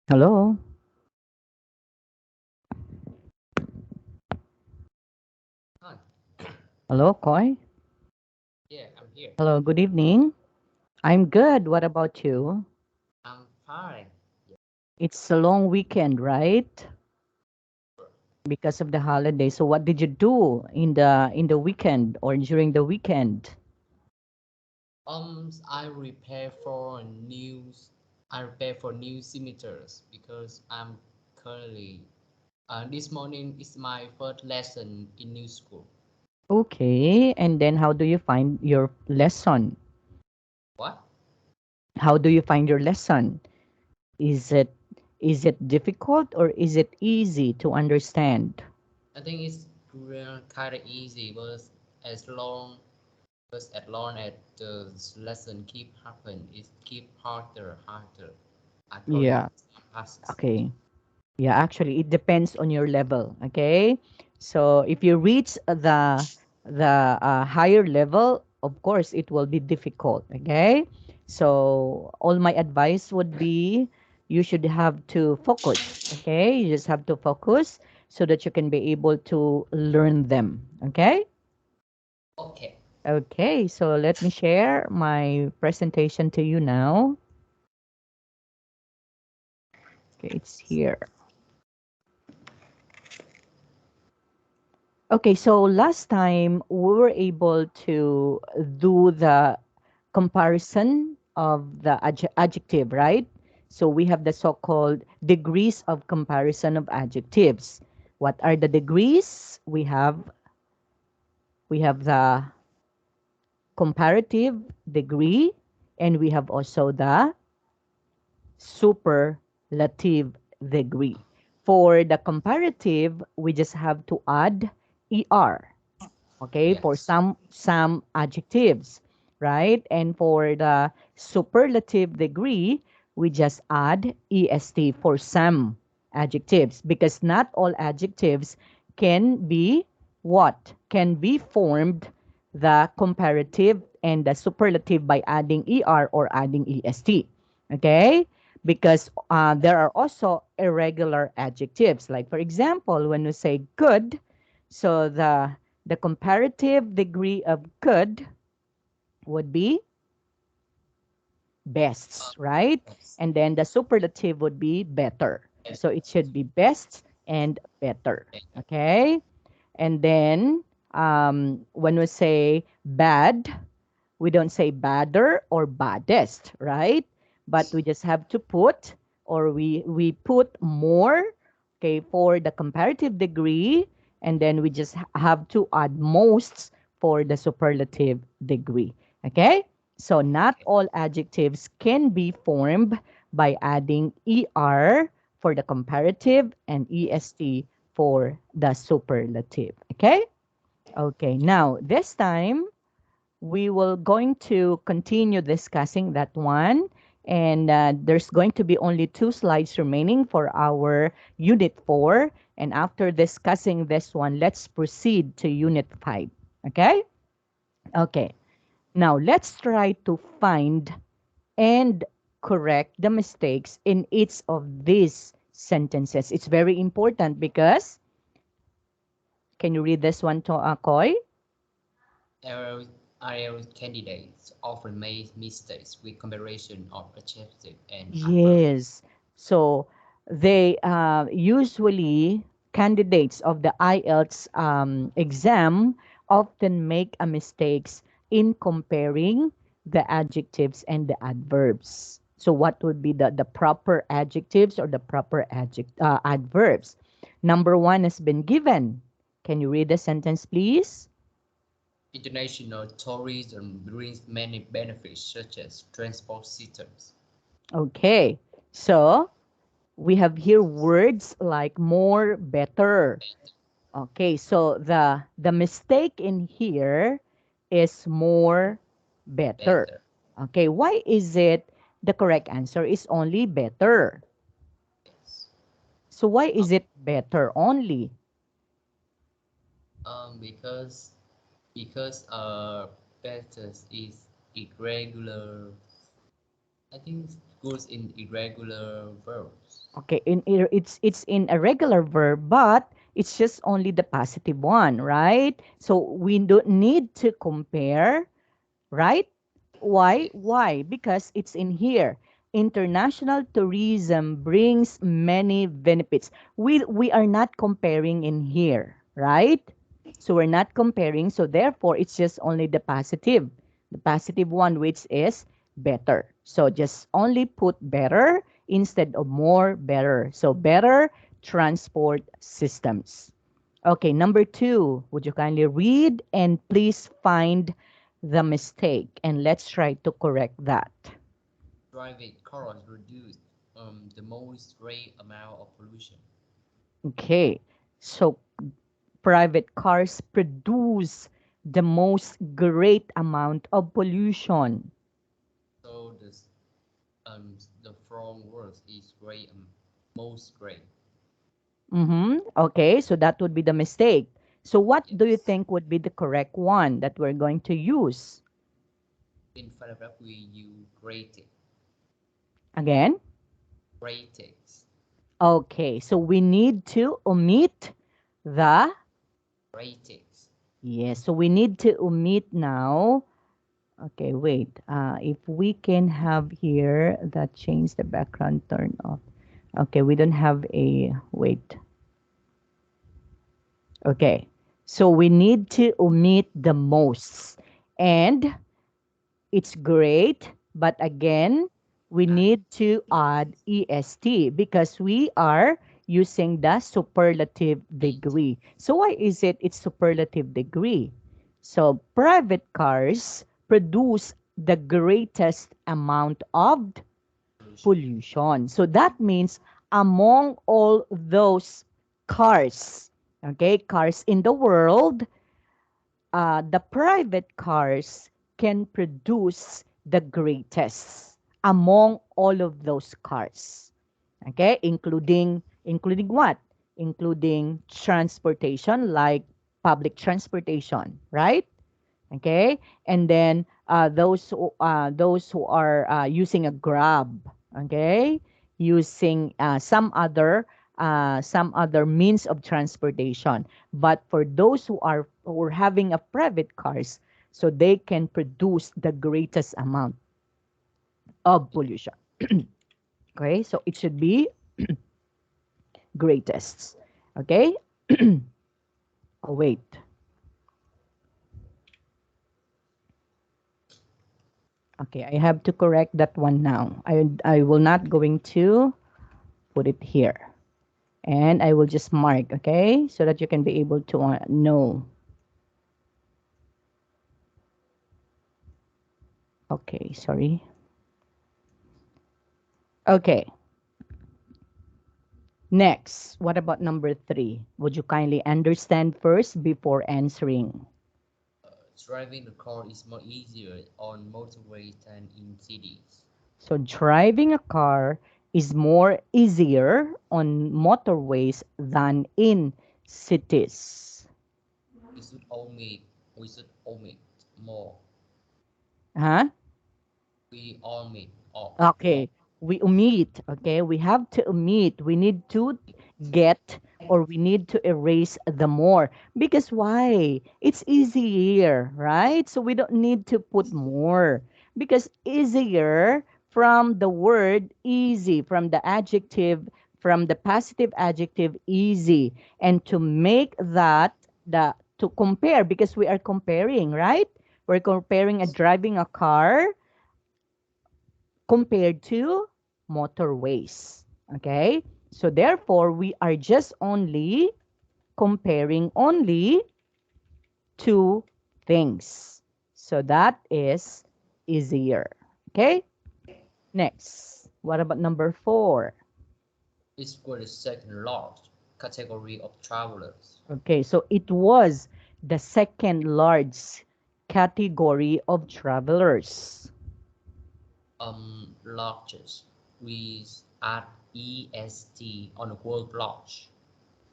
Hello. Hi. Hello, Khoi. Yeah, I'm here. Hello, good evening. I'm good. What about you? I'm fine. Yeah. It's a long weekend, right? Because of the holiday. So what did you do in the weekend or during the weekend? I prepare for news. I prepare for new semesters because I'm currently. This morning is my first lesson in new school. Okay. And then how do you find your lesson? What? How do you find your lesson? Is it is it difficult or is it easy to understand? I think it's kind of easy, but as long as the lesson keep happen, it keep harder. According Yeah. to time passes. Okay. Yeah, actually, it depends on your level. Okay, so if you reach the higher level, of course, it will be difficult. Okay, so all my advice would be you should have to focus. Okay, you just have to focus so that you can be able to learn them. Okay. Okay. Okay, so let me share my presentation to you now. Okay, it's here. Okay, so last time we were able to do the comparison of the adjective, right? So we have the so-called degrees of comparison of adjectives. What are the degrees? We have the comparative degree, and we have also the superlative degree. For the comparative, we just have to add er, okay, for Yes. some adjectives, right? And for the superlative degree, we just add est for some adjectives, because not all adjectives can be what can be formed the comparative and the superlative by adding er or adding est, okay, because there are also irregular adjectives, like for example when we say good, so the comparative degree of good would be Uh, bests, right? yes. And then the superlative would be better. So it should be best and better. Okay? And then when we say bad, we don't say badder or baddest, right? But we just have to put, or we put more, okay, for the comparative degree, and then we just have to add most for the superlative degree. Okay? So not Okay. all adjectives can be formed by adding er for the comparative and est for the superlative. Okay? Okay, now this time we will going to continue discussing that one, and there's going to be only 2 slides remaining for our unit 4, and after discussing this one, let's proceed to unit 5. Okay. Okay, now let's try to find and correct the mistakes in each of these sentences. It's very important because, can you read this one to Koi? IELTS IELTS candidates often make mistakes with comparison of adjective and adverb. Yes. So they usually candidates of the IELTS exam often make a mistakes in comparing the adjectives and the adverbs. So what would be the proper adjectives or the proper adverbs? Number one has been given. Can you read the sentence, please? International tourism brings many benefits such as transport systems. Okay. So we have here words like more, better. Okay, so the mistake in here is more better. Better. Okay, why is it the correct answer is only better? Yes. So why Um, is it better only? because better is irregular. I think goes in irregular verbs. Okay, it's in a regular verb, but it's just only the positive one, right? So we don't need to compare, right? Why? Yes. Why? Because it's in here. International tourism brings many benefits. We are not comparing in here, right? So we're not comparing, so therefore it's just only the positive one, which is better. So just only put better instead of more better. So better transport systems. Okay, number two, would you kindly read and please find the mistake and let's try to correct that. Private cars reduce the most great amount of pollution. Okay, so private cars produce the most great amount of pollution. So the wrong word is great, most great. Okay, so that would be the mistake. So what do you Yes. think would be the correct one that we're going to use? In front of that we use great, Again? greatest, Okay, so we need to omit the, greatest. yes, so we need to omit now. Okay, wait. If we can have here that change the background turn off. Okay, we don't have a, wait. Okay, so we need to omit the most. And it's great, but again, we And need to add est because we are using the superlative eight degree. So why is it it's superlative degree? So private cars produce the greatest amount of pollution. pollution. So that means among all those cars, okay, cars in the world, the private cars can produce the greatest among all of those cars. Okay, including what? Including transportation like public transportation, right? Okay, and then those who are using a grab, okay, using some other means of transportation, but for those who are having a private cars, so they can produce the greatest amount of pollution. Okay, so it should be greatest. Okay. Oh wait. Okay, I have to correct that one now. I will not going to put it here. And I will just mark, okay? So that you can be able to know. Okay, sorry. Okay, next. What about number three? Would you kindly understand first before answering? Driving the car is more easier on motorways than in cities. So driving a car is more easier on motorways than in cities. We should omit more. Huh? We omit or more. Okay, we omit. Okay, we have to omit. We need to get or we need to erase the more. Because why? It's easier, right? So we don't need to put more. Because easier from the word easy, from the adjective, from the positive adjective easy. And to make that to compare, because we are comparing, right? We're comparing a driving a car compared to motorways. Okay? So therefore, we are just only comparing only two things. So that is easier. Okay? Next. What about number four? It's for the second large category of travelers. Okay, so it was the second large category of travelers. Largest. We add est on the word large.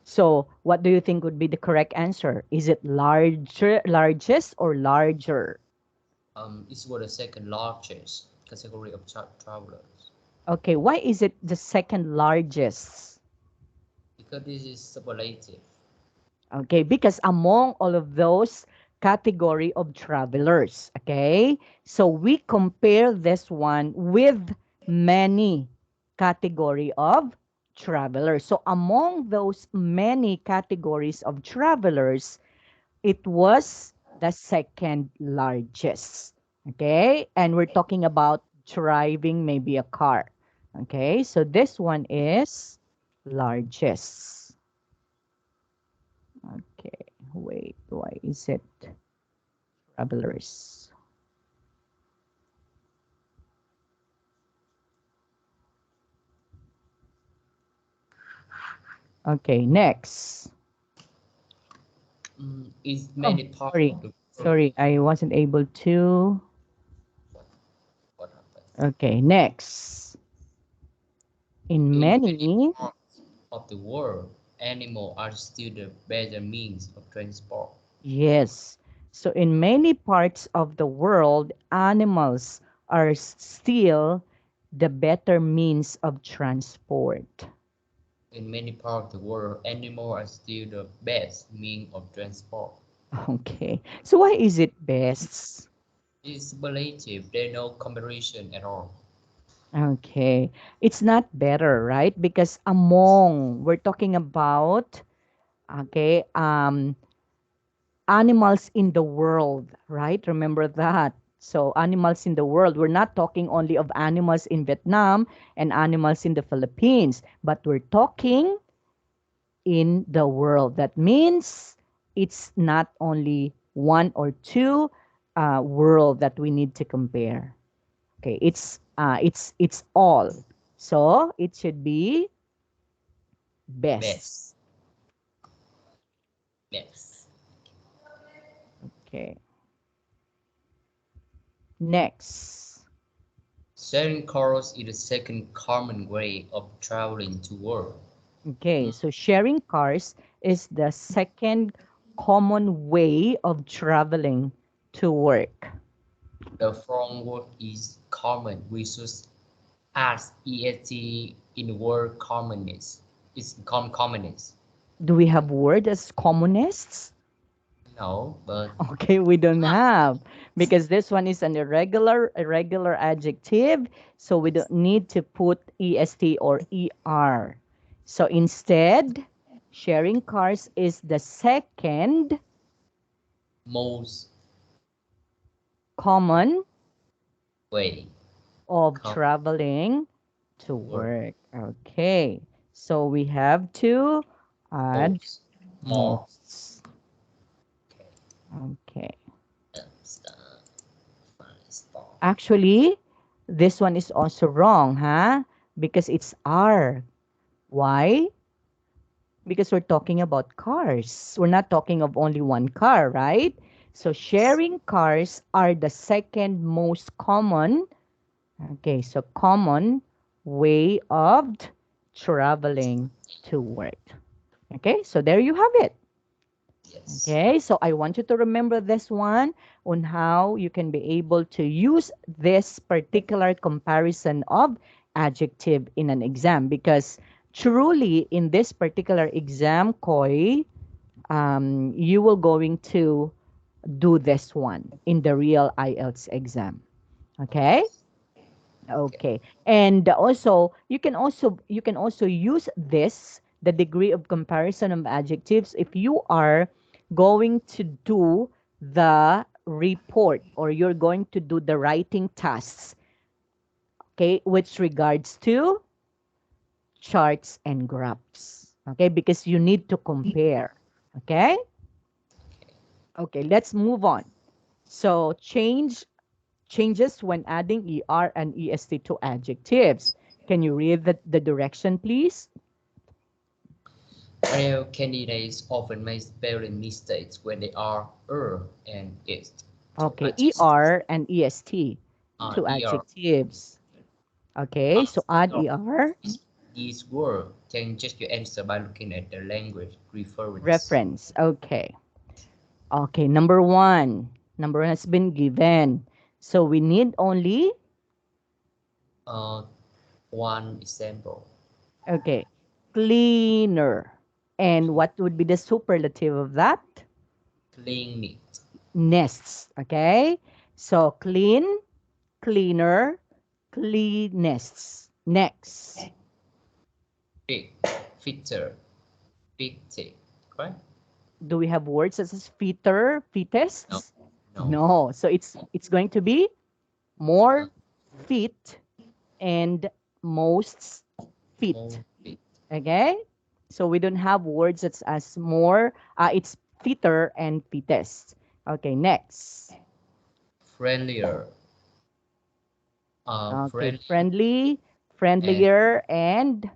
So what do you think would be the correct answer? Is it larger, largest, or larger? It's for the second largest. category of travelers. Okay, why is it the second largest? Because this is superlative. Okay, because among all of those category of travelers, okay, so we compare this one with many category of travelers. So among those many categories of travelers, it was the second largest. Okay, and we're talking about driving maybe a car. Okay, so this one is largest. Okay, wait, why is it travelers? Okay, next. Is Oh, many parts sorry. of the world. Sorry, I wasn't able to. What, what happened? Okay, next. In In many many, parts of the world, animals are still the better means of transport. yes. So in many parts of the world, animals are still the better means of transport. In many parts of the world, animals are still the best means of transport. Okay. So why is it best? It's relative. There's no comparison at all. Okay. It's not better, right? Because among, we're talking about, okay, animals in the world, right? Remember that. So animals in the world, we're not talking only of animals in Vietnam and animals in the Philippines, but we're talking in the world. That means it's not only one or two world that we need to compare. Okay, it's all. So it should be best. Best, best. Okay. Next. Sharing cars is the second common way of traveling to work. Okay, so sharing cars is the second common way of traveling to work. The front word is common. We should ask EST in the word commonest. It's commonest. Do we have word as communists? No, but Okay, we don't have because this one is an irregular adjective, so we don't need to put est or er. So instead, sharing cars is the second most common way of come traveling to to work. work. Okay, so we have to add Most more. most. Okay. Okay. Start. Fine. Stop. Actually, this one is also wrong, huh? Because it's R. Why? Because we're talking about cars. We're not talking of only one car, right? So sharing cars are the second most common, okay, so common way of traveling to work. Okay, so there you have it. Yes. Okay, so I want you to remember this one on how you can be able to use this particular comparison of adjective in an exam because truly in this particular exam, Koi, you will going to do this one in the real IELTS exam. Okay? Okay. Okay. And also, you can also use this, the degree of comparison of adjectives, if you are going to do the report or you're going to do the writing tasks, okay, which regards to charts and graphs. Okay, because you need to compare. Okay? Okay, let's move on. So changes when adding er and est to adjectives. Can you read the direction, please? Male candidates often make spelling mistakes when they are and ist to Okay, adjectives. er and est to Er. adjectives. Okay, As so add er. er This word can just your answer by looking at the language reference. reference. Okay. Okay, number one. Number one has been given. So we need only Uh, one example. Okay. Cleaner. And what would be the superlative of that? Clean it. Nests. Okay. So clean, cleaner, cleanest. Next. Big. Fitter. Fitted. Correct? Do we have words such as fitter, No. fittest? No. No. So it's going to be Uh, more fit and most fit. more fit. Okay? So we don't have words such as more. It's fitter and fittest. Okay, next. Friendlier. Okay, Friendly friendly, and friendlier, and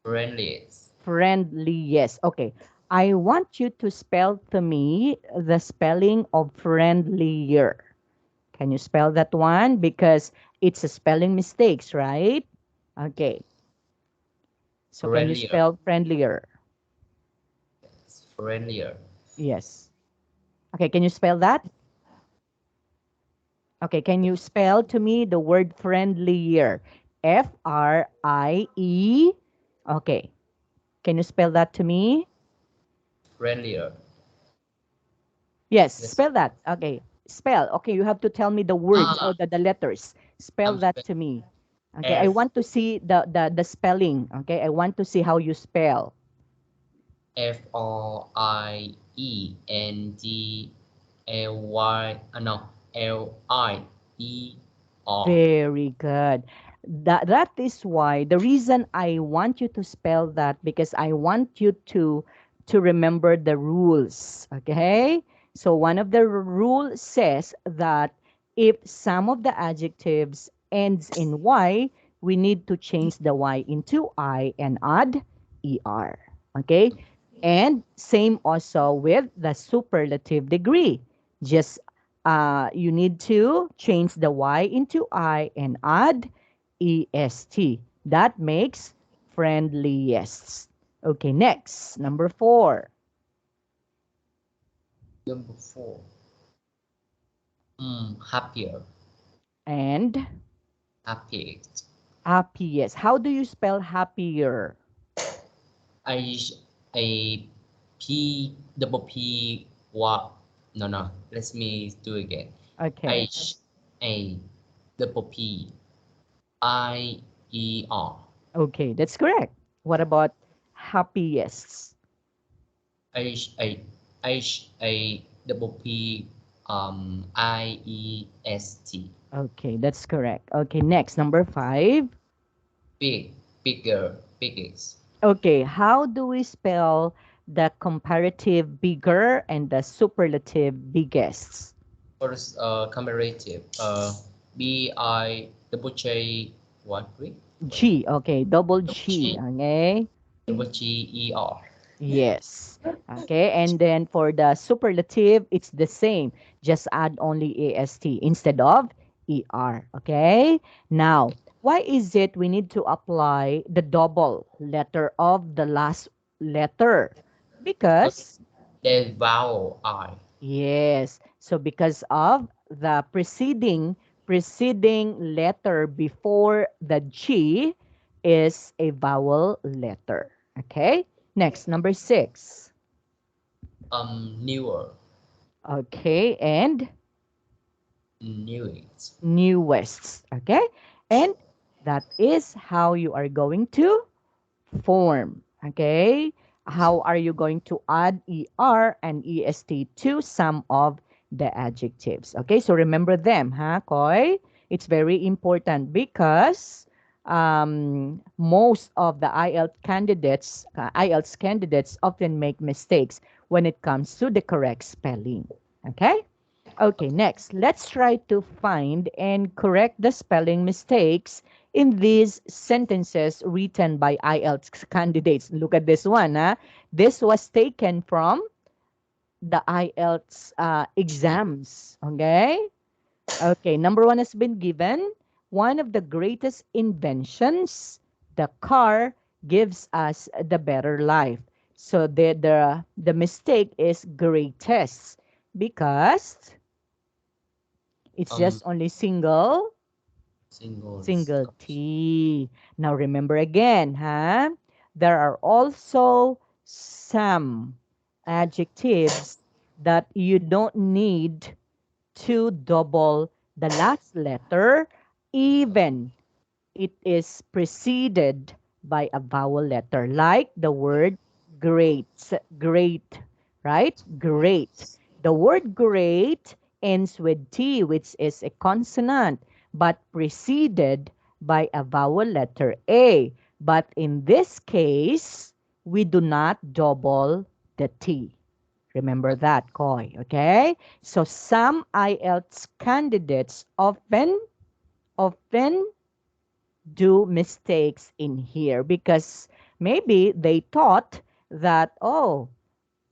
friendliest. friendliest. Okay, I want you to spell to me the spelling of friendlier. Can you spell that one? Because it's a spelling mistakes, right? Okay, so can you Friendlier. spell friendlier? Friendlier. Yes. Okay, can you spell that? Okay, can you spell to me the word friendlier? F-R-I-E. Okay, can you spell that to me? Friendlier. Yes, Yes. spell that. Okay, spell. Okay, you have to tell me the words or Ah, the letters. Spell I'm that spelling to me. Okay, I F want to see the spelling. Okay, I want to see how you spell. FRIENDLY. No, LIER. Very good. That is why the reason I want you to spell that because I want you to remember the rules. Okay? So one of the rules says that if some of the adjectives ends in y, we need to change the y into I and add er. Okay? And same also with the superlative degree. Just you need to change the Y into I and add EST. That makes friendliest. Okay, next, number 4. Number four. Happier. And Happiest. happiest. How do you spell happier? I A P double P what? No, no. Let me do again. Okay, H A double P IER. okay, that's correct. What about happiest? H A double P IEST. Okay, that's correct. Okay, next, number 5. Big, bigger, biggest. Okay, how do we spell the comparative bigger and the superlative biggest? First, comparative. BI double J what? Wait, what? G, okay, double Double G, G okay? double GER. Yes. Okay, and then for the superlative, it's the same. Just add only AST instead of ER, okay? Now, why is it we need to apply the double letter of the last letter? Because The vowel I. yes. So because of the preceding letter before the G is a vowel letter. Okay? Next, number 6. Newer. Okay, and Knew it. newest. Okay? And that is how you are going to form. Okay? How are you going to add ER and EST to some of the adjectives? Okay, so remember them, huh, Khoi? It's very important because most of the IELTS candidates often make mistakes when it comes to the correct spelling. Okay? Okay, next, let's try to find and correct the spelling mistakes in these sentences written by IELTS candidates. Look at this one. Huh? This was taken from the IELTS exams. Okay? Okay, number 1 has been given. One of the greatest inventions, the car, gives us the better life. So the mistake is greatest because it's Um, just only single. Single Single Scotch. T. Now remember again, huh? There are also some adjectives that you don't need to double the last letter, even it is preceded by a vowel letter, like the word great. Great, right? Great. The word great ends with T, which is a consonant, but preceded by a vowel letter A. But in this case, we do not double the T. Remember that, Khoi, okay? So some IELTS candidates often do mistakes in here because maybe they thought that, oh,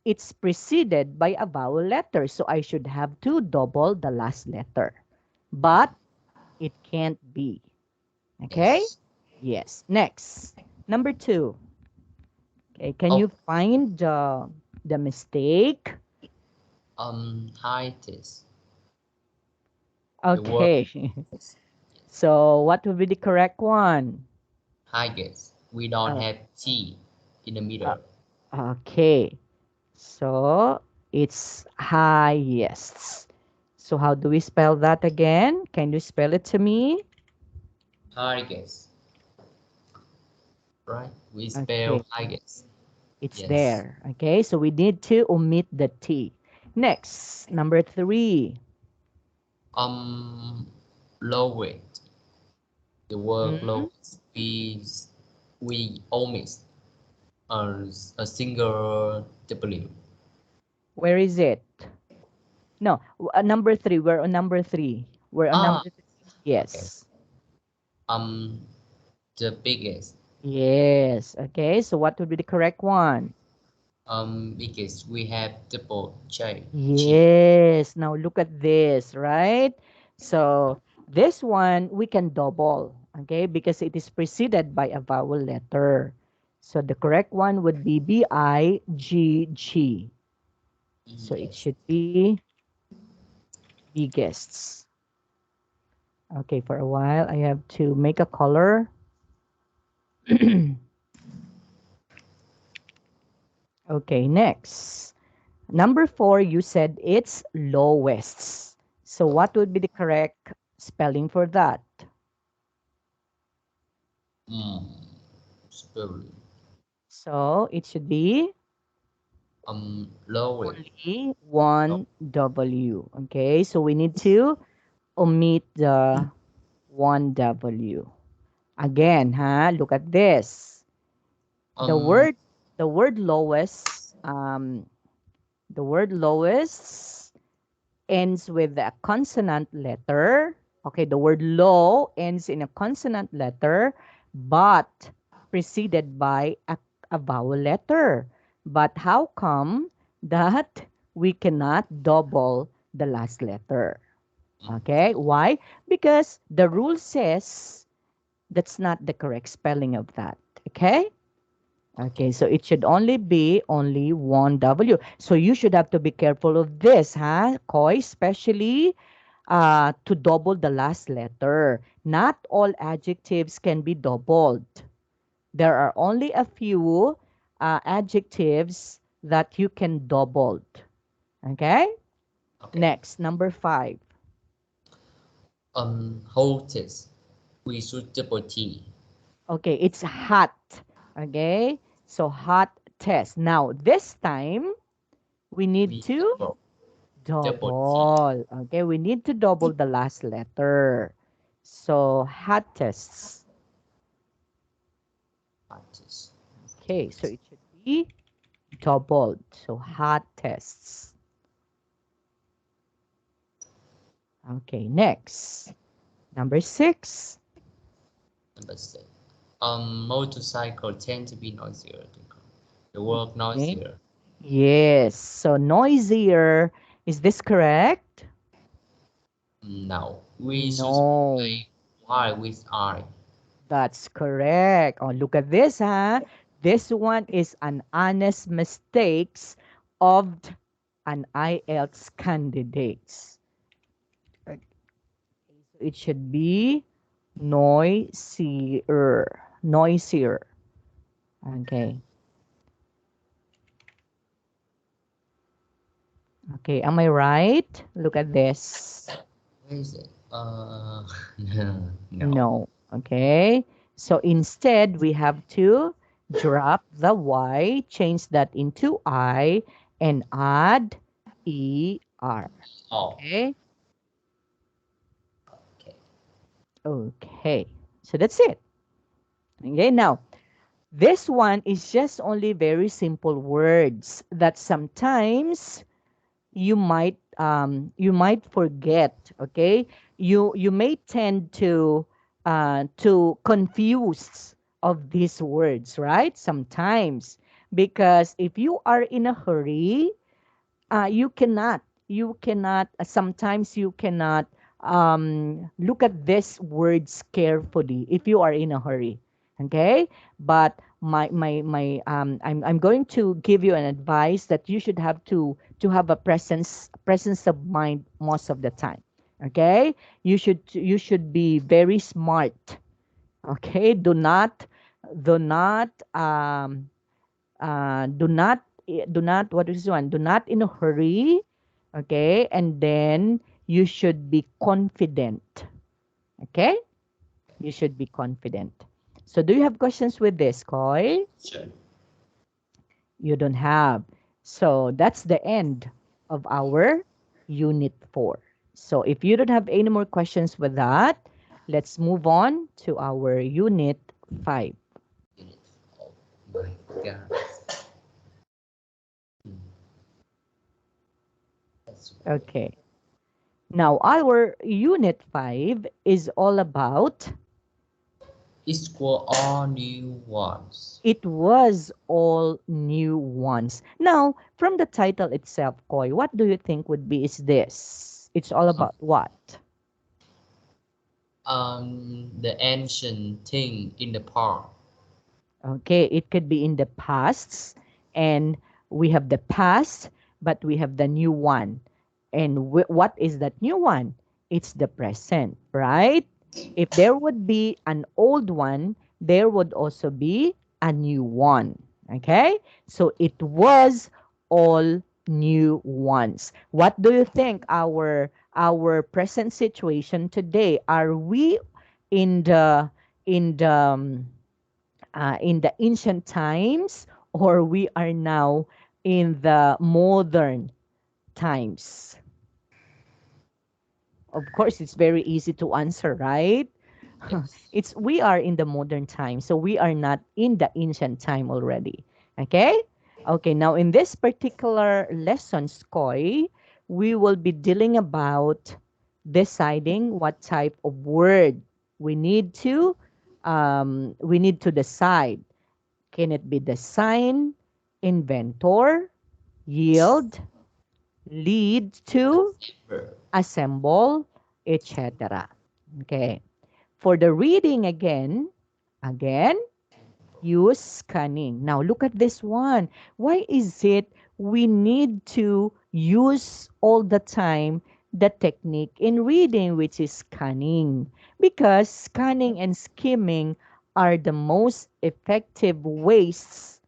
it's preceded by a vowel letter, so I should have to double the last letter. But it can't be. Okay? Yes. Yes. Next. Number 2. Okay, can Oh, you find the mistake? hiatus. The word Okay. yes. So what would be the correct one? Hiatus. We don't Uh, have T in the uh, middle. okay. So it's highest. So how do we spell that again? Can you spell it to me? Hiatus. Right? We Okay, spell hiatus. it's Yes. there. Okay, so we need to omit the T. Next, number 3. Um, lowest. The word Hmm? lowest. We omit a single W. Where is it? No, number 3. We're on number 3. We're on Ah, number 3. okay. Yes. Um, the biggest. Yes. Okay, so what would be the correct one? Biggest. We have double J. G. Yes. Now look at this, right? So this one we can double, okay, because it is preceded by a vowel letter. So the correct one would be BIGG. So it Yes. should be biggest. Okay, for a while I have to make a color. Okay, next. Number 4, you said it's lowest. So what would be the correct spelling for that? Mm, spelling. So it should be Lowest. only Low. one W. Okay, so we need to omit the one W. Again, look at this. The Um, word, the word lowest, the word lowest ends with a consonant letter. Okay, the word low ends in a consonant letter, but preceded by a vowel letter. But how come that we cannot double the last letter? Okay, why? Because the rule says that's not the correct spelling of that. Okay? okay. Okay, so it should only be only one W. So you should have to be careful of this, Koi, especially to double the last letter. Not all adjectives can be doubled. There are only a few adjectives that you can double. Okay? Okay. Next, number 5. Hostess. We should double T. Okay, it's hot. Okay? So hot test. Now, this time, we need We to double T. double. Okay, we need to double the last letter. So hottest. Hostess. Okay, so it should be doubled. So hottest. Okay, next. Number 6. Number 6. Motorcycle tend to be noisier. The word Okay. noisier. Yes. So noisier. Is this correct? No. We should No. say Y with I. That's correct. Oh, look at this, This one is an honest mistakes of an IELTS candidates. Okay, so it should be Noisier. Noisier. Okay. Okay. Am I right? Look at this. Where is it? No, no. No. Okay. So instead, we have to drop the Y, change that into I, and add ER. Oh, Okay. okay. Okay. So that's it. Okay. Now, this one is just only very simple words that sometimes you might forget. Okay, you may tend to confuse of these words, right? Sometimes, because if you are in a hurry, you cannot sometimes you cannot look at these words carefully if you are in a hurry. Okay, but I'm going to give you an advice that you should have to have a presence of mind most of the time. Okay, you should be very smart. Okay, do not what is this one, do not in a hurry. Okay, and then you should be confident. Okay, you should be confident. So do you have questions with this, Koi? Sure. You don't have. So that's the end of our unit 4. So if you don't have any more questions with that, let's move on to our unit 5. Unit. Oh my God. Hmm, that's good. Okay. Now, our unit 5 is all about It's for all new ones. it was all new ones. Now, from the title itself, Koi, what do you think would be is this? It's all about what? The ancient thing in the park. Okay, it could be in the past, and we have the past, but we have the new one. And what is that new one? It's the present, right? If there would be an old one, there would also be a new one. Okay, so it was all new ones. What do you think our present situation today? Are we in the ancient times, or we are now in the modern times? Of course, it's very easy to answer, right? Yes. It's we are in the modern time, so we are not in the ancient time already. Okay? Okay, now in this particular lesson, Skoy, we will be dealing about deciding what type of word we need to decide. Can it be design, inventor, yield, lead to, Verb. assemble, etc. Okay. For the reading again, use cunning. Now look at this one. Why is it we need to use all the time the technique in reading, which is cunning? Because scanning and skimming are the most effective ways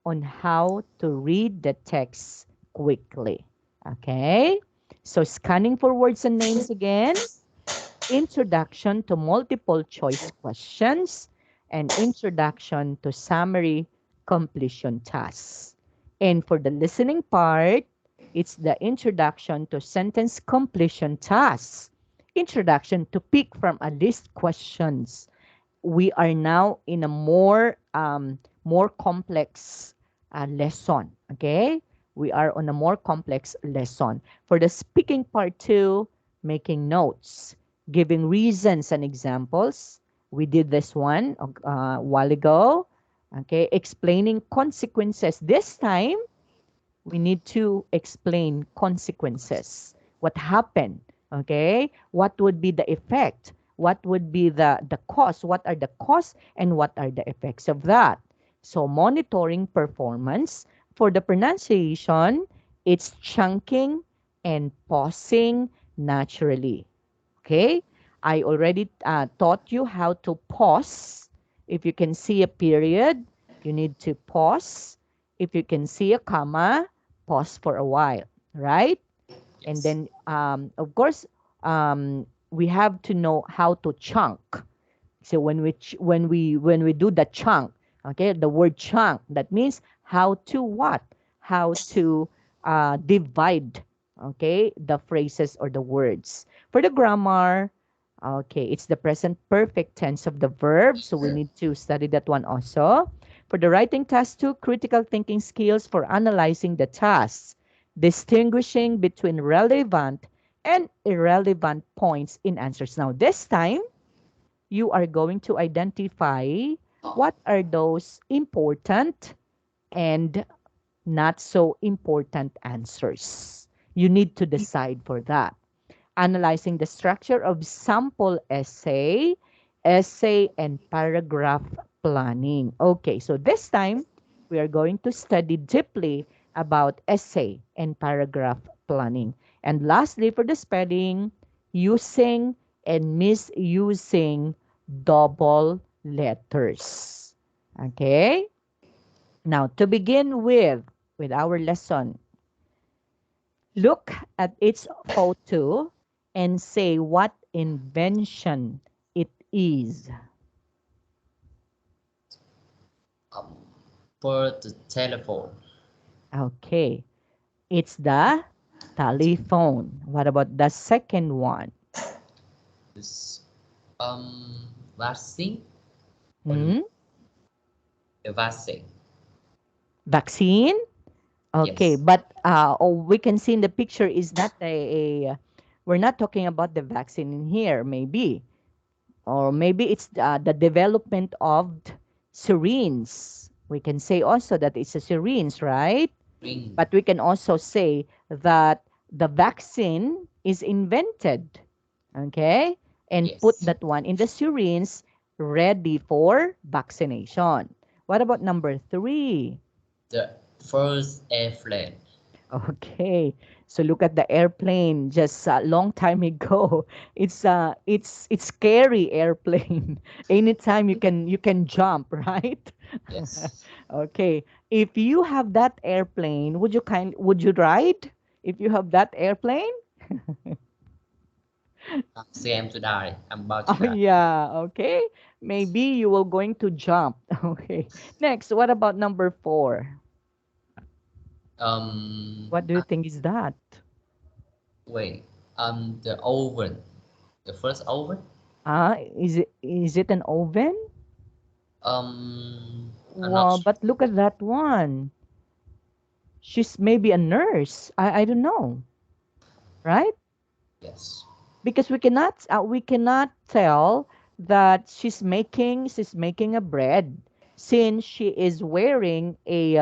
on how to read the text quickly. Okay? So scanning for words and names again, introduction to multiple choice questions, and introduction to summary completion tasks. And for the listening part, it's the introduction to sentence completion tasks, introduction to pick from a list questions. We are now in a more complex lesson. Okay, we are on a more complex lesson. For the speaking part two, making notes, giving reasons and examples. We did this one a while ago. Okay, explaining consequences. This time we need to explain consequences. What happened? Okay? What would be the effect? What would be the cause? What are the cause and what are the effects of that? So monitoring performance. For the pronunciation, it's chunking and pausing naturally. Okay? I already taught you how to pause. If you can see a period, you need to pause. If you can see a comma, pause for a while, right? And Yes. then, of course, we have to know how to chunk. So when we do the chunk, okay, the word chunk, that means how to what? How to divide, okay, the phrases or the words. For the grammar, okay, it's the present perfect tense of the verb, so we need to study that one also. For the writing task two, critical thinking skills for analyzing the tasks, distinguishing between relevant and irrelevant points in answers. Now, this time, you are going to identify what are those important and not so important answers. You need to decide for that. Analyzing the structure of sample essay, essay and paragraph planning. Okay, so this time we are going to study deeply about essay and paragraph planning. And lastly, for the spelling, using and misusing double letters. Okay? Now, to begin with our lesson, look at its photo and say what invention it is. Um, for the telephone. Okay, it's the telephone. What about the second one? This vaccine or Hmm? the vaccine. Vaccine? Okay, Yes. but we can see in the picture is not we're not talking about the vaccine in here, maybe. Or maybe it's the development of syringes. We can say also that it's a syringe, right? Ring. But we can also say that the vaccine is invented, okay? And put Yes. that one in the syringe ready for vaccination. What about number three? The first airplane. Okay, so look at the airplane just a long time ago. It's scary airplane. Anytime you can jump, right? Yes. Okay, if you have that airplane, would you ride? If you have that airplane? I'm scared to die. I'm about to Oh die. yeah, okay. Maybe you will going to jump. Okay. Next, what about number four? What do you Uh, think is that? wait. The oven. The first oven. Is it an oven? I'm not Wow, sure. but look at that one. She's maybe a nurse. I don't know, right? Yes. Because we cannot tell that she's making a bread since she is wearing a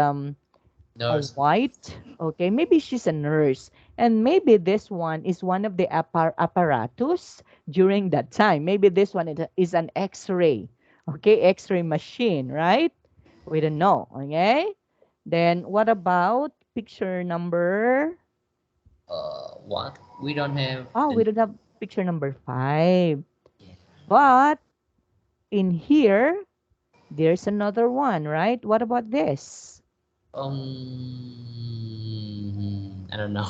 Nurse. white. Okay, maybe she's a nurse, and maybe this one is one of the apparatus during that time. Maybe this one is an X-ray. Okay, X-ray machine, right? We don't know. Okay, then what about picture number? What? We don't have Oh, the. we don't have picture number five. Yeah. But in here, there's another one, right? What about this? I don't know.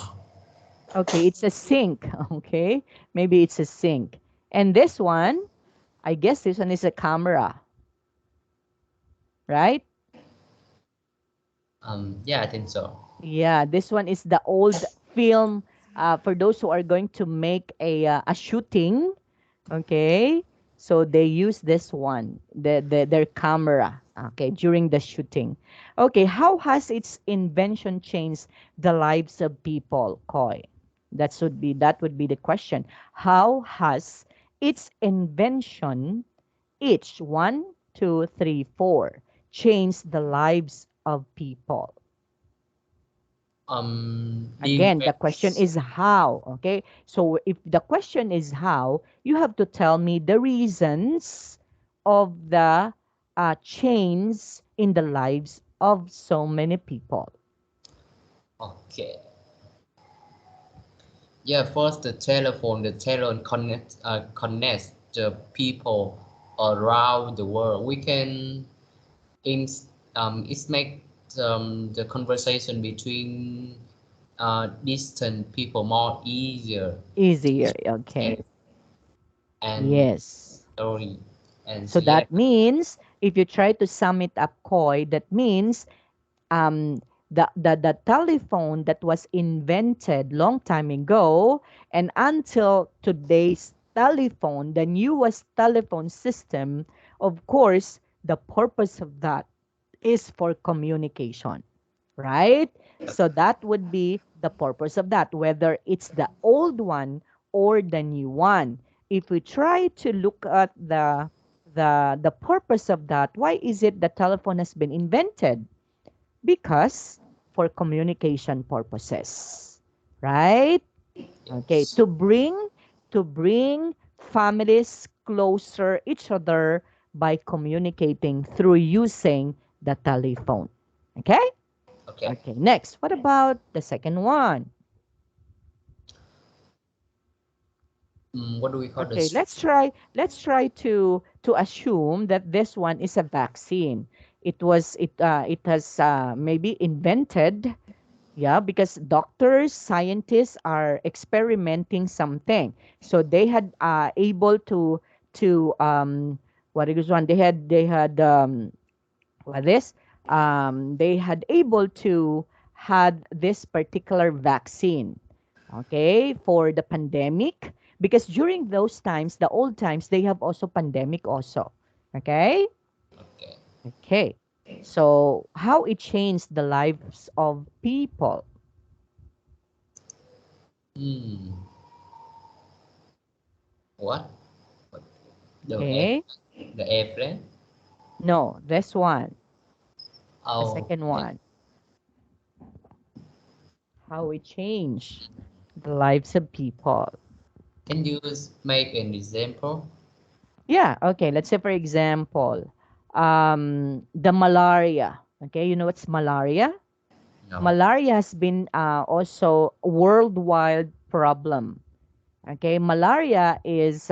Okay, it's a sink. Okay, maybe it's a sink. And this one, I guess this one is a camera, right? Yeah, I think so. Yeah, this one is the old film. For those who are going to make a shooting, okay, so they use this one, their camera, okay, during the shooting. Okay, how has its invention changed the lives of people, Koi? That would be the question. How has its invention, each one, two, three, four, changed the lives of people? Again, the question Depends. is how, okay? So if the question is how, you have to tell me the reasons of the change in the lives of so many people. Okay. Yeah, first the telephone connects the people around the world. We can in it make the conversation between distant people more easier Easier. Okay. and and Yes. story and So so yeah. that means if you try to sum it up, Koi, that means um, the telephone that was invented long time ago and until today's telephone, the newest telephone system, of course, the purpose of that is for communication, right? So that would be the purpose of that, whether it's the old one or the new one. If we try to look at the purpose of that, why is it the telephone has been invented? Because for communication purposes, right? Okay, Yes. to bring families closer each other by communicating through using the telephone. Okay? Okay. Okay, next. What about the second one? What do we call Okay, this? let's try to assume that this one is a vaccine. It has maybe invented. Yeah, because doctors, scientists are experimenting something. So they had able to what is one? They had what this they had able to had this particular vaccine, okay, for the pandemic, because during those times, the old times, they have also pandemic also. Okay. Okay. Okay. So how it changed the lives of people. Hmm. What? What? The air, Okay. the airplane? No, this one, the Oh, second okay. one, how it changed the lives of people. Can you make an example? Yeah, okay. Let's say, for example, the malaria. Okay, you know what's malaria? No. Malaria has been also a worldwide problem. Okay, malaria is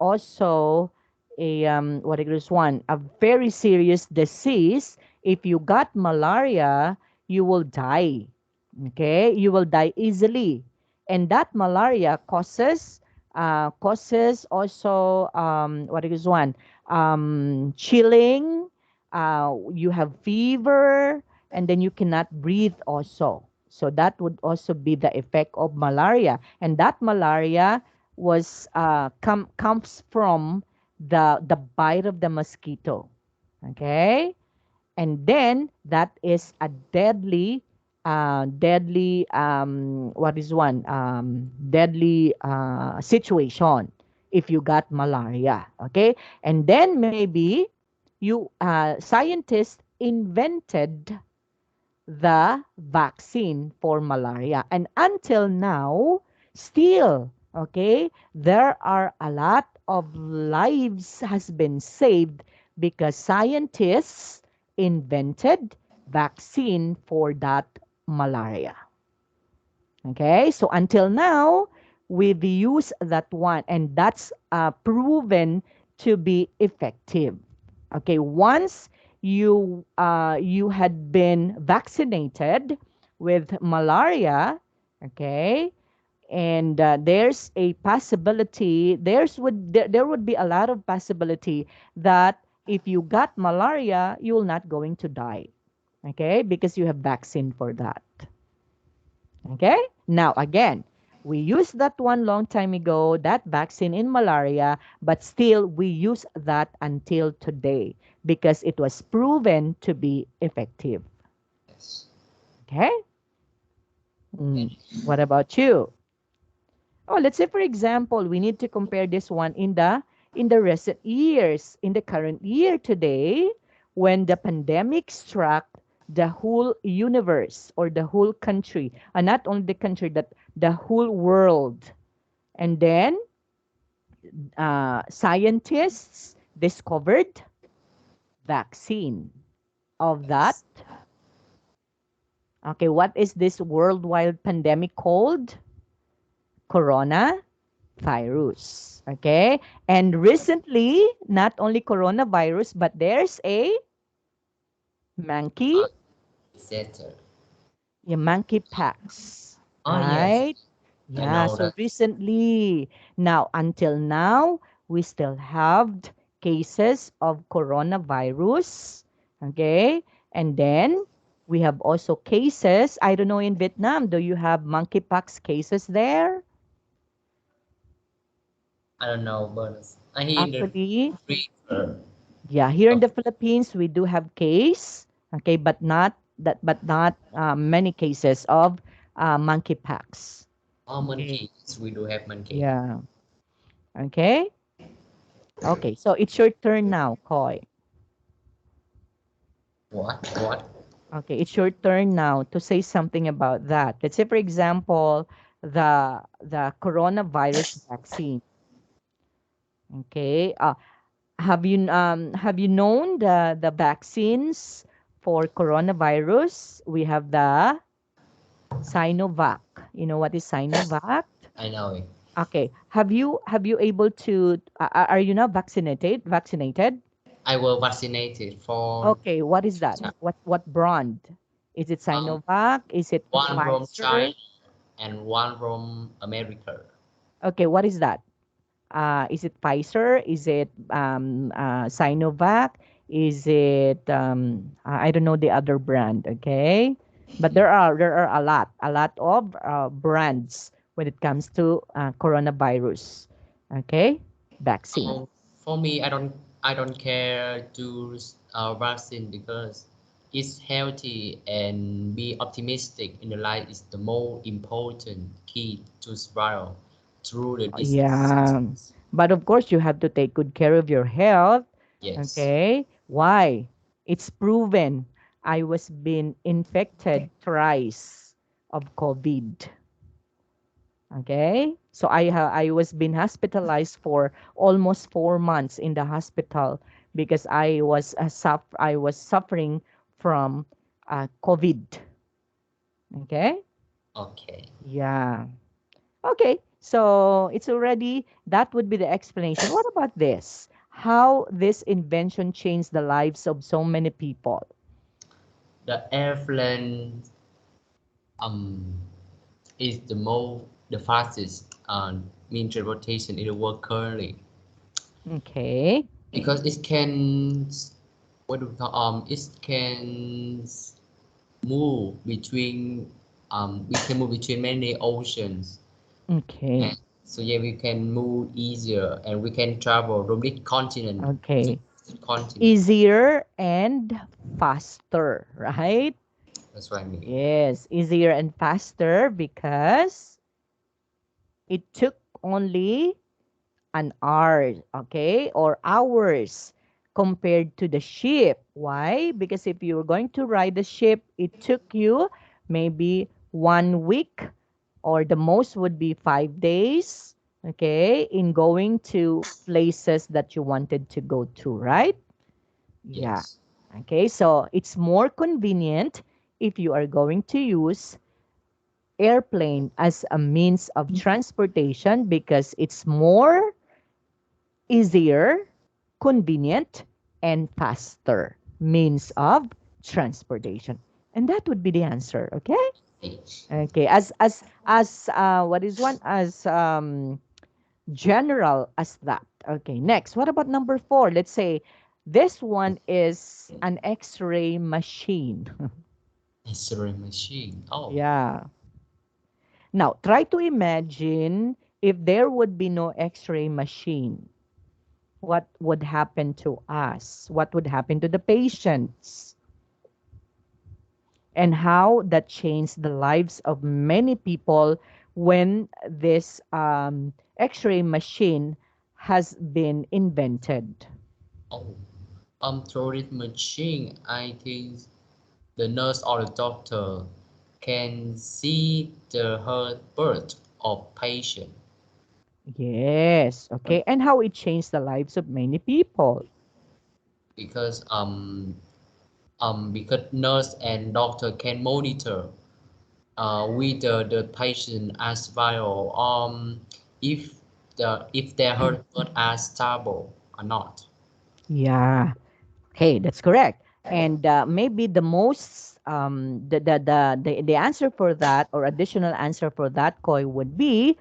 also a what it is one a very serious disease. If you got malaria, you will die. Okay, you will die easily, and that malaria causes also what it is one chilling. You have fever, and then you cannot breathe also. So that would also be the effect of malaria, and that malaria comes from the bite of the mosquito. Okay, and then that is a deadly what is one deadly situation if you got malaria. Okay, and then maybe you scientists invented the vaccine for malaria. And until now, still, okay, there are a lot of lives has been saved because scientists invented vaccine for that malaria. Okay, so until now, we've used that one, and that's proven to be effective. Okay, once you had been vaccinated with malaria, okay, and there's a possibility, there would be a lot of possibility that if you got malaria, you will not going to die. Okay, because you have vaccine for that. Okay? Now, again, we used that one long time ago, that vaccine in malaria, but still we use that until today because it was proven to be effective. Yes. Okay? What about you? Oh, let's say, for example, we need to compare this one in the recent years, in the current year today, when the pandemic struck the whole universe or the whole country, and not only the country, that the whole world. And then scientists discovered vaccine of that. Yes. Okay, what is this worldwide pandemic called? coronavirus. Okay? And recently, not only coronavirus, but there's a monkey, uh, Center. yeah, monkeypox, Oh yes, right? I Yeah, know so that. recently, now until now, we still have cases of coronavirus. Okay? And then we have also cases, I don't know in Vietnam, do you have monkeypox cases there? I don't know, but I hear the Actually, river yeah, here in of the Philippines, we do have case, okay, but not many cases of monkeypox. all Okay. monkeys. We do have monkey. Yeah. Okay. Okay. So it's your turn now, Koi. What? What? Okay, it's your turn now to say something about that. Let's say, for example, the coronavirus vaccine. Okay. Have you known the vaccines for coronavirus? We have the Sinovac. You know what is Sinovac? I know it. Okay. Have you able to are you now vaccinated? Vaccinated? I was vaccinated for Okay, what is that? What brand? Is it um Sinovac? Is it one from Pfizer? China and one from America. Okay, what is that? Is it Pfizer? Is it Sinovac? Is it I don't know the other brand, okay? But there are a lot of brands when it comes to coronavirus, okay? Vaccine. Oh, for me, I don't care to vaccine because it's healthy and be optimistic in the life is the most important key to survival through the disease. Yeah. But of course, you have to take good care of your health. Yes. Okay. Why? It's proven. I was being infected thrice of COVID. Okay. So I was being hospitalized for almost 4 months in the hospital because I was suffering from COVID. Okay. Okay. Yeah. Okay, so it's already, that would be the explanation. What about this? How this invention changed the lives of so many people. The airplane um is the fastest mean transportation in the world currently Okay, because it can what do we call it can move between we can move between many oceans okay, and so yeah we can move easier and we can travel from this continent to okay. this continent. Easier and faster, right? That's what I mean. Yes, easier and faster because it took only an hour, okay, or hours compared to the ship. Why? Because if you were going to ride the ship, it took you maybe 1 week, or the most would be 5 days, okay, in going to places that you wanted to go to, right? Yeah. Yes. Okay, so it's more convenient if you are going to use airplane as a means of transportation because it's more easier, convenient, and faster means of transportation. And that would be the answer, okay? H. Okay, as what is one as general as that. Okay, next. What about number 4? Let's say this one is an X-ray machine. X-ray machine. Oh, Yeah. Now, try to imagine if there would be no X-ray machine. What would happen to us? What would happen to the patients? And how that changed the lives of many people when this X-ray machine has been invented. oh. Through this machine, I think the nurse or the doctor can see the heartbeat of patient Yes, okay. And how it changed the lives of many people. because because nurse and doctor can monitor. with the patient as well. If if their heart are stable or not. Yeah. Okay, that's correct. And maybe the most the answer for that or additional answer for that, Koi, would be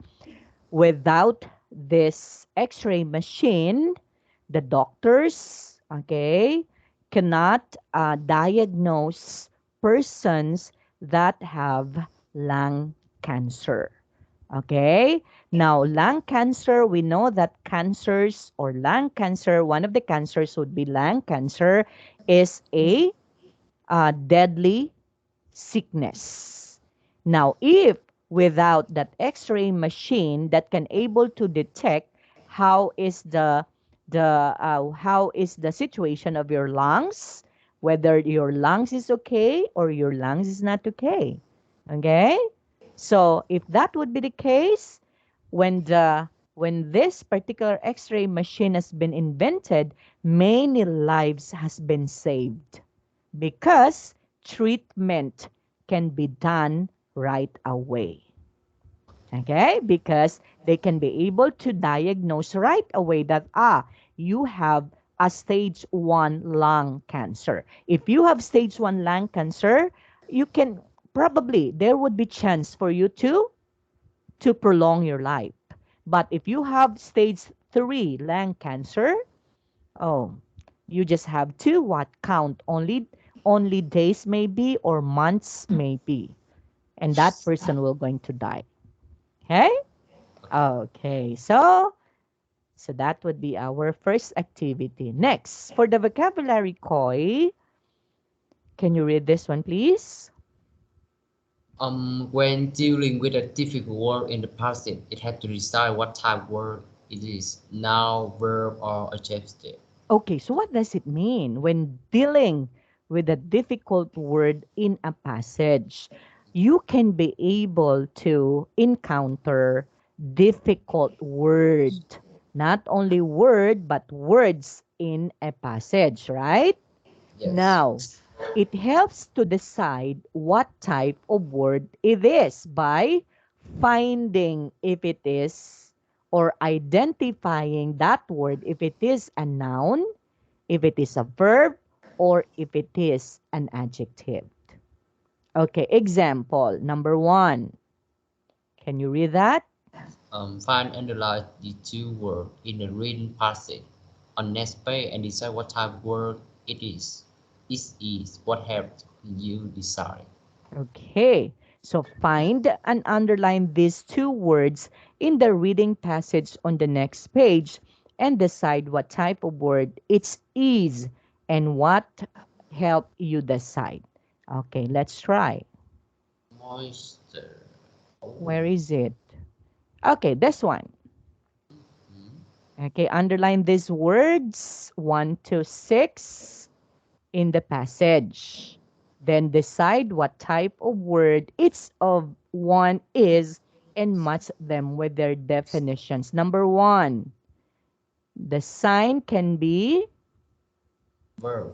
without this X-ray machine, the doctors, okay, cannot diagnose persons that have lung cancer. Okay. Now, lung cancer, we know that cancers or lung cancer, one of the cancers would be lung cancer, is a deadly sickness. Now, if without that X-ray machine that can able to detect how is the situation of your lungs, whether your lungs is okay or your lungs is not okay. Okay? So, if that would be the case, when this particular X-ray machine has been invented, many lives has been saved because treatment can be done right away. Okay? Because they can be able to diagnose right away that, you have a stage 1 lung cancer. If you have stage 1 lung cancer, you can probably, there would be chance for you to prolong your life. But if you have stage 3 lung cancer, oh, you just have to what count only days maybe or months maybe, and that person will going to die. Okay? Okay. Okay. So that would be our first activity. Next, for the vocabulary koi, can you read this one please? When dealing with a difficult word in the past, it had to decide what type of word it is, noun, verb, or adjective. Okay, so what does it mean when dealing with a difficult word in a passage? You can be able to encounter difficult word, not only word, but words in a passage, right? Yes. Now, it helps to decide what type of word it is by finding if it is or identifying that word if it is a noun, if it is a verb, or if it is an adjective. Okay, example number one. Can you read that? Find and analyze the two words in the reading passage on next page and decide what type of word it is. This is what helps you decide. Okay, so find and underline these two words in the reading passage on the next page and decide what type of word it is and what help you decide. Okay, let's try. Moisture. Oh. Where is it? Okay, this one. Hmm. Okay, underline these words 1 to 6 in the passage. Then decide what type of word each of one is and match them with their definitions. Number one, the sign can be, Verb.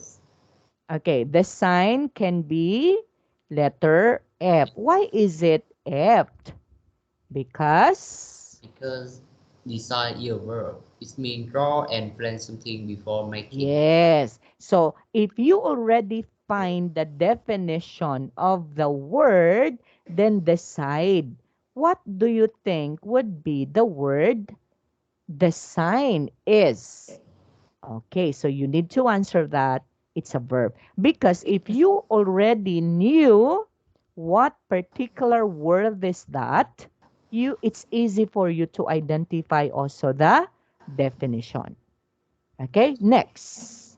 okay, the sign can be letter F. Why is it F? Because, Because decide your verb. It means draw and plan something before making. yes. So if you already find the definition of the word, then decide what do you think would be the word the sign is. Okay, so you need to answer that it's a verb. Because if you already knew what particular word is that, it's easy for you to identify also the definition. Okay, next.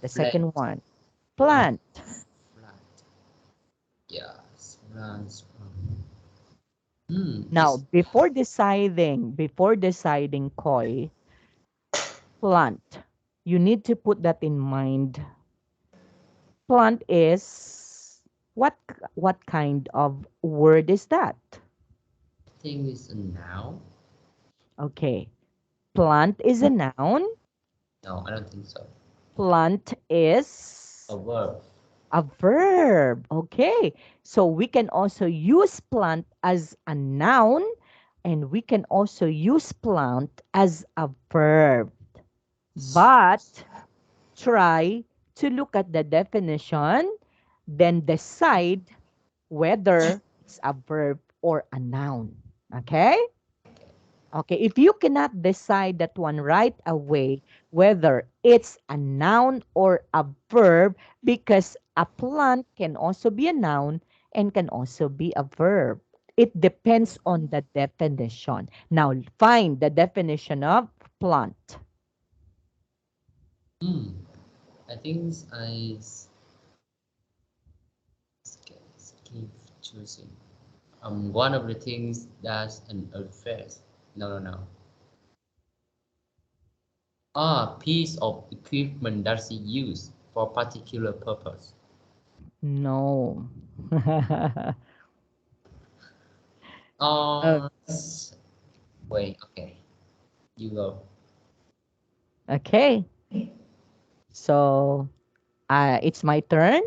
The Flat. second one, Uh, plant. flat. Yes. Plants. Now, It's before deciding koi, plant, you need to put that in mind. Plant is what kind of word is that? thing is a noun. Okay. Plant is a noun. No, I don't think so. Plant is A verb. A verb. Okay. So we can also use plant as a noun and we can also use plant as a verb. But try to look at the definition, then decide whether it's a verb or a noun. Okay? Okay, if you cannot decide that one right away, whether it's a noun or a verb, because a plant can also be a noun and can also be a verb. It depends on the definition. Now, find the definition of plant. Hmm. I think keep choosing. One of the things that's an affairs. No, no, no. Piece of equipment that's used for particular purpose. No. Uh, Uh, wait, okay. You go. okay, so it's my turn.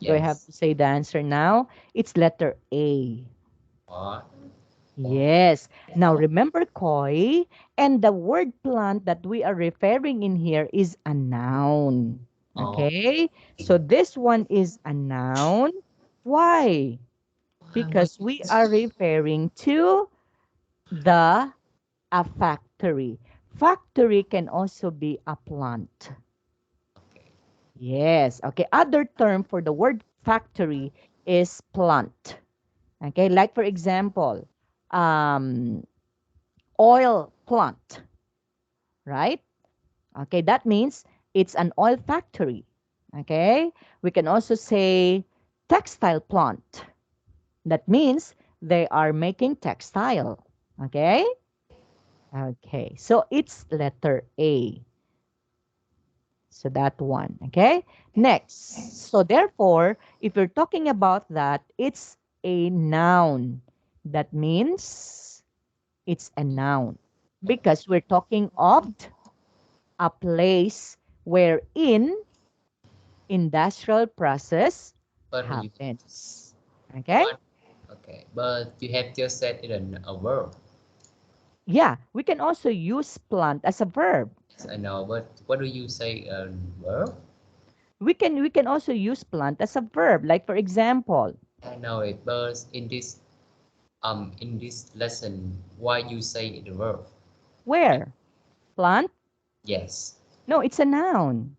Do I have Yes. to say the answer now? It's letter A. What? What? Yes. Now remember koi, and the word plant that we are referring in here is a noun. Oh, Okay? So this one is a noun. Why? what? Because we are referring to the a factory. Factory can also be a plant. Okay. Yes. Okay. Other term for the word factory is plant. Okay. Like for example, um, oil plant, right? Okay. That means it's an oil factory. Okay. We can also say textile plant. That means they are making textile. Okay. Okay. So it's letter A. So that one, okay? Next. So therefore, if you're talking about that, it's a noun. That means it's a noun because we're talking of a place wherein industrial process But you happens. Okay? what? Okay, but you have just said it in a verb. Yeah, we can also use plant as a verb. Yes, I know, but what do you say in verb? We can also use plant as a verb. Like for example, I know it, but in this lesson, why you say it a verb? where? Plant? Yes. No, it's a noun.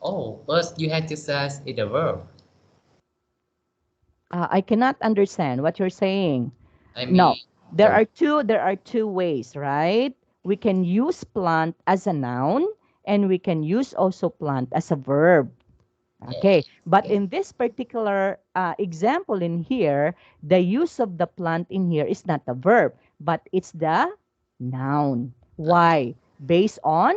Oh, but you had to say it a verb. I cannot understand what you're saying. I No, mean, there the are two ways, right? We can use plant as a noun and we can use also plant as a verb. yeah. Okay, but in this particular example in here, the use of the plant in here is not the verb, but it's the noun. Why? Based on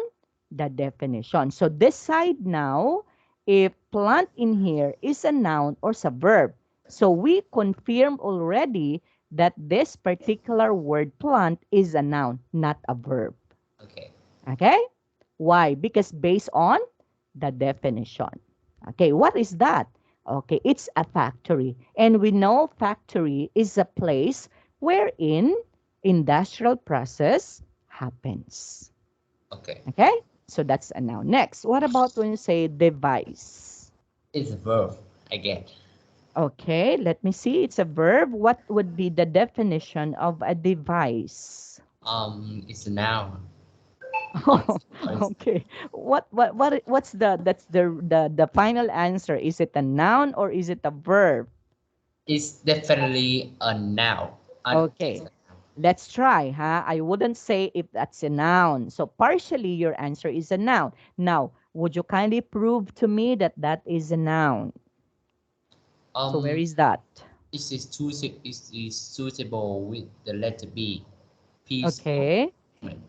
the definition. So decide now if plant in here is a noun or a verb. So we confirm already that this particular word plant is a noun, not a verb. Okay. Okay? Why? Because based on the definition. Okay, what is that? Okay, it's a factory. And we know factory is a place wherein industrial process happens. Okay. Okay? So that's a noun. Next, what about when you say device? It's a verb. I get. Okay, let me see. It's a verb. What would be the definition of a device? It's a noun. Oh, It's okay. What's that's the final answer? Is it a noun or is it a verb? it's definitely a noun. It's Okay. Let's try, huh? I wouldn't say if that's a noun. So partially your answer is a noun. Now, would you kindly prove to me that that is a noun? So where um is that? is suitable with the letter B. Piece of Okay. equipment.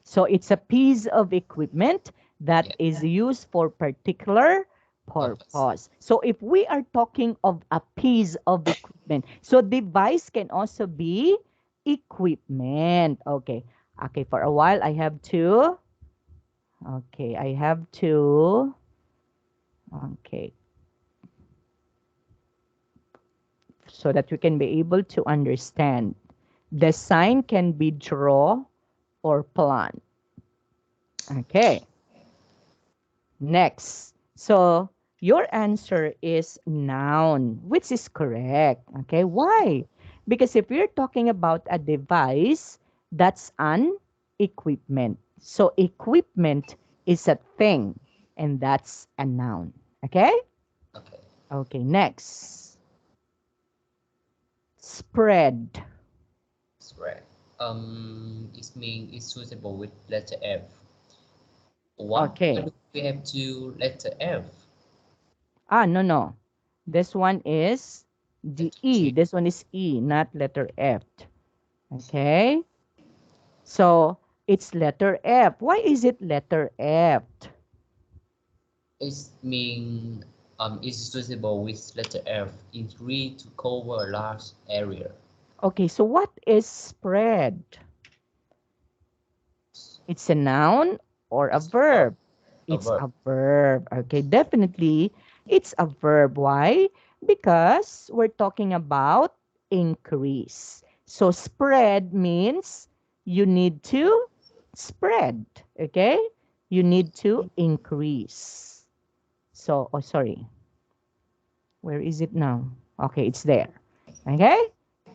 So it's a piece of equipment that Yeah. is used for particular Purpose. purpose. So if we are talking of a piece of equipment, so device can also be equipment. Okay. Okay, for a while I have to Okay, I have to, okay, so that we can be able to understand. The sign can be draw or plant. Okay, next. So your answer is noun, which is correct. Okay, why? Because if we're talking about a device, that's an equipment. So equipment is a thing, and that's a noun. Okay? Okay. Okay, next. Spread. Spread. It means it's suitable with letter F. What? Why Okay. do we have two letter F? Ah, no, no. This one is the Letter E. G. This one is E, not letter F. Okay? So it's letter F. Why is it letter F? It means it's suitable with letter F. It's read to cover a large area. Okay, so what is spread? It's a noun or a It's a verb. verb? A It's verb. a verb. Okay, definitely it's a verb. Why? Because we're talking about increase. So spread means you need to spread. Okay? You need to increase. So, oh, sorry. Where is it now? Okay, it's there. Okay?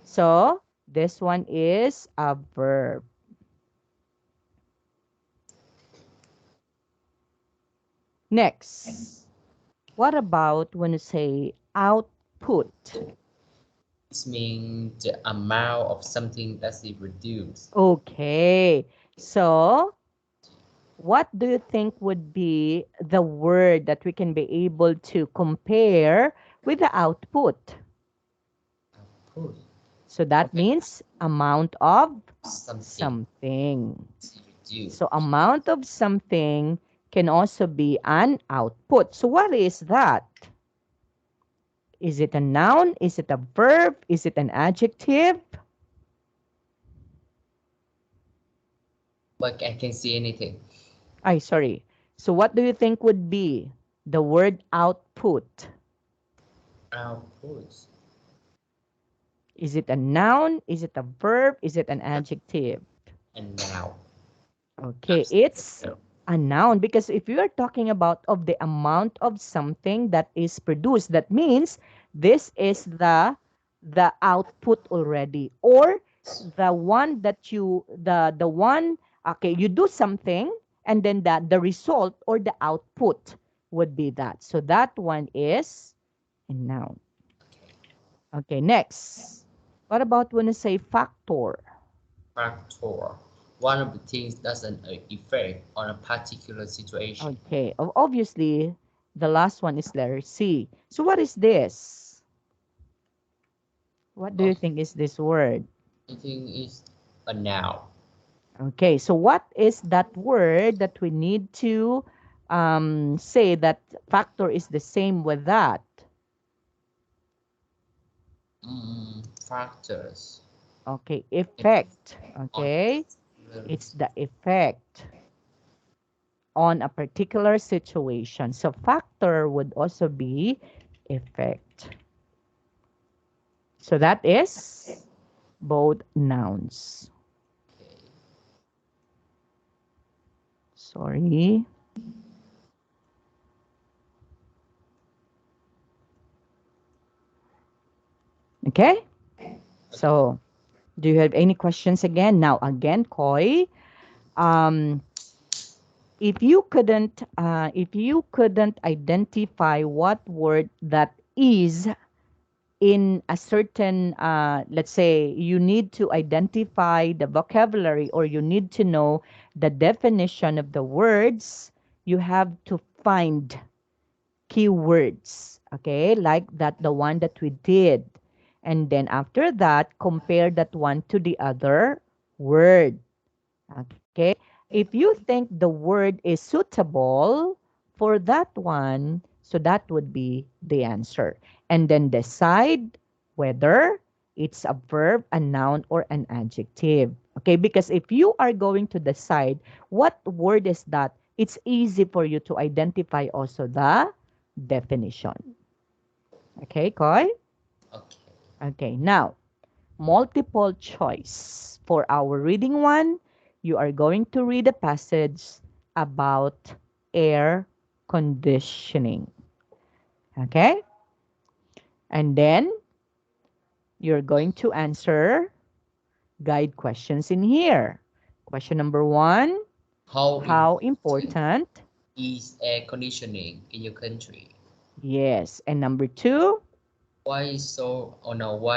So, this one is a verb. Next. What about when you say output? It means the amount of something that is reduced. Okay. So, what do you think would be the word that we can be able to compare with the output? Output. So that Okay. means amount of Something something. is reduced. So amount of something can also be an output. So what is that? Is it a noun? Is it a verb? Is it an adjective? But I can see anything. Ay, sorry. So what do you think would be the word output? Output. Is it a noun? Is it a verb? Is it an adjective? And now. Okay, it's Absolutely. a noun because if you are talking about of the amount of something that is produced, that means this is the output already, or the one that you the one, okay, you do something and then the result or the output would be that. So that one is a noun. Okay, next. What about when you say factor? Factor. One of the things that's an effect on a particular situation. Okay, obviously, the last one is letter C. So what is this? What do you Okay. think is this word? I think it's a noun. Okay, so what is that word that we need to say that factor is the same with that? Factors. Okay, Effect effect. on Okay, particular it's the effect on a particular situation. So factor would also be effect. So that is both nouns. Sorry. Okay? okay. So, do you have any questions again? Now, again, Koi, um, if you couldn't identify what word that is in a certain, let's say, you need to identify the vocabulary or you need to know the definition of the words, you have to find keywords, okay, like that, the one that we did. And then after that, compare that one to the other word, okay? If you think the word is suitable for that one, so that would be the answer. And then decide whether it's a verb, a noun, or an adjective. Okay, because if you are going to decide what word is that, it's easy for you to identify also the definition. Okay, Koi? Okay. Okay, now, multiple choice. For our reading one, you are going to read a passage about air conditioning. Okay? And then you're going to answer guide questions in here. Question number one, How how important important? is air conditioning in your country? Yes. And number two, Why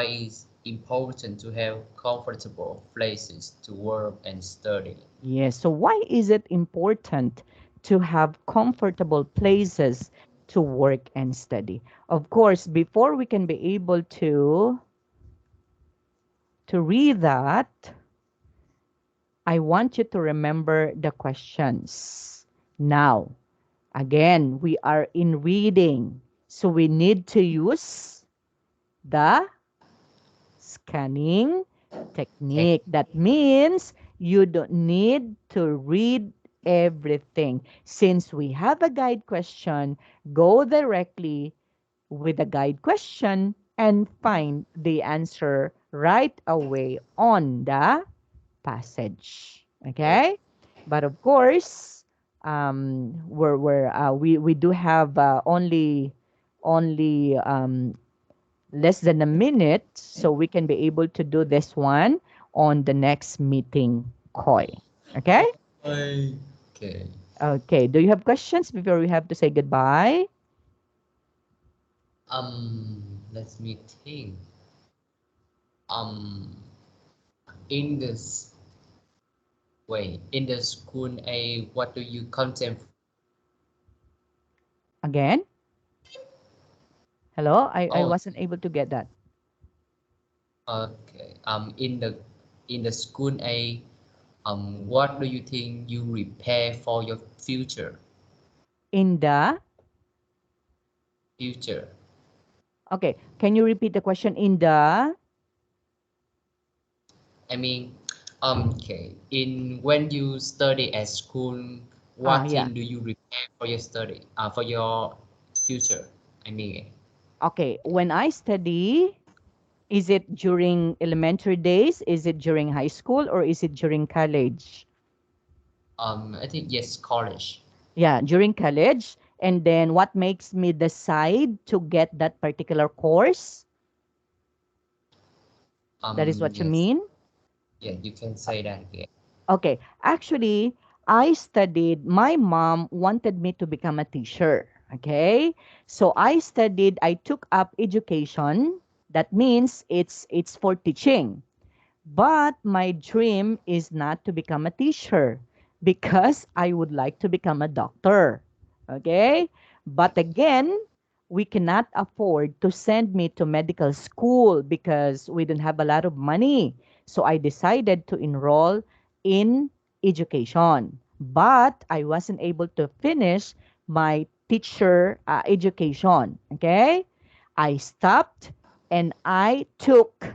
is important to have comfortable places to work and study? yes. So why is it important to have comfortable places to work and study? Of course, before we can be able to read that, I want you to remember the questions. Now, again, we are in reading. So we need to use the scanning Tech technique. That means you don't need to read everything. Since we have a guide question, go directly with the guide question and find the answer right away on the passage. okay. Okay? But of course, we do have only less than a minute, so we can be able to do this one on the next meeting, Koi. Okay? Okay. Okay. Okay. Do you have questions before we have to say goodbye? Let me think. Um, in this in the school A, what do you contemplate? Again? Hello? I Oh, wasn't able to get that. okay. In the school A, what do you think you prepare for your future? In the, Future. okay, can you repeat the question? In the, I mean, okay. In when you study at school, what yeah. thing do you prepare for your study? For your future. I mean, Okay, when I study, is it during elementary days? Is it during high school or is it during college? I think yes, college. Yeah, during college. And then what makes me decide to get that particular course? That is what you Yes, mean? yeah, you can say that. Yeah. Okay. Actually, I studied, my mom wanted me to become a teacher. Okay. So I studied, I took up education. That means it's for teaching. But my dream is not to become a teacher because I would like to become a doctor. Okay? But again, we cannot afford to send me to medical school because we don't have a lot of money. So I decided to enroll in education. But I wasn't able to finish my teacher education. Okay? I stopped and I took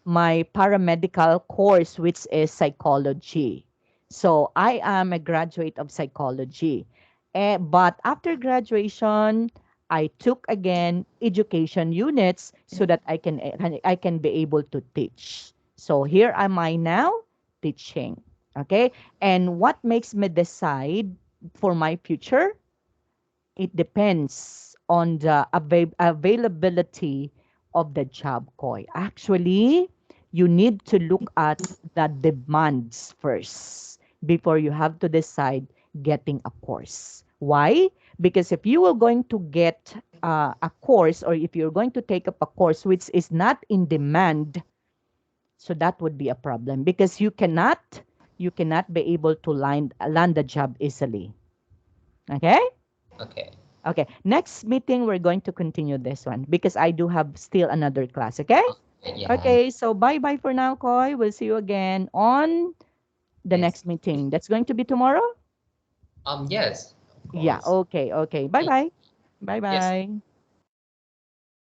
my paramedical course, which is psychology. So I am a graduate of psychology. But after graduation, I took again education units so that I can be able to teach. So here am I now teaching. Okay. And what makes me decide for my future? It depends on the availability of the job, Koi. Actually, you need to look at the demands first before you have to decide getting a course. Why? Because if you are going to get a course or if you're going to take up a course which is not in demand, so that would be a problem because you cannot be able to land the job easily. Okay? Okay. Okay, next meeting, we're going to continue this one because I do have still another class, okay? Okay. Yeah. Okay, so bye-bye for now, Koi. We'll see you again on the Yes. next meeting. That's going to be tomorrow? Yes, of Yeah, course. okay, okay. Bye-bye. Yes. Bye-bye.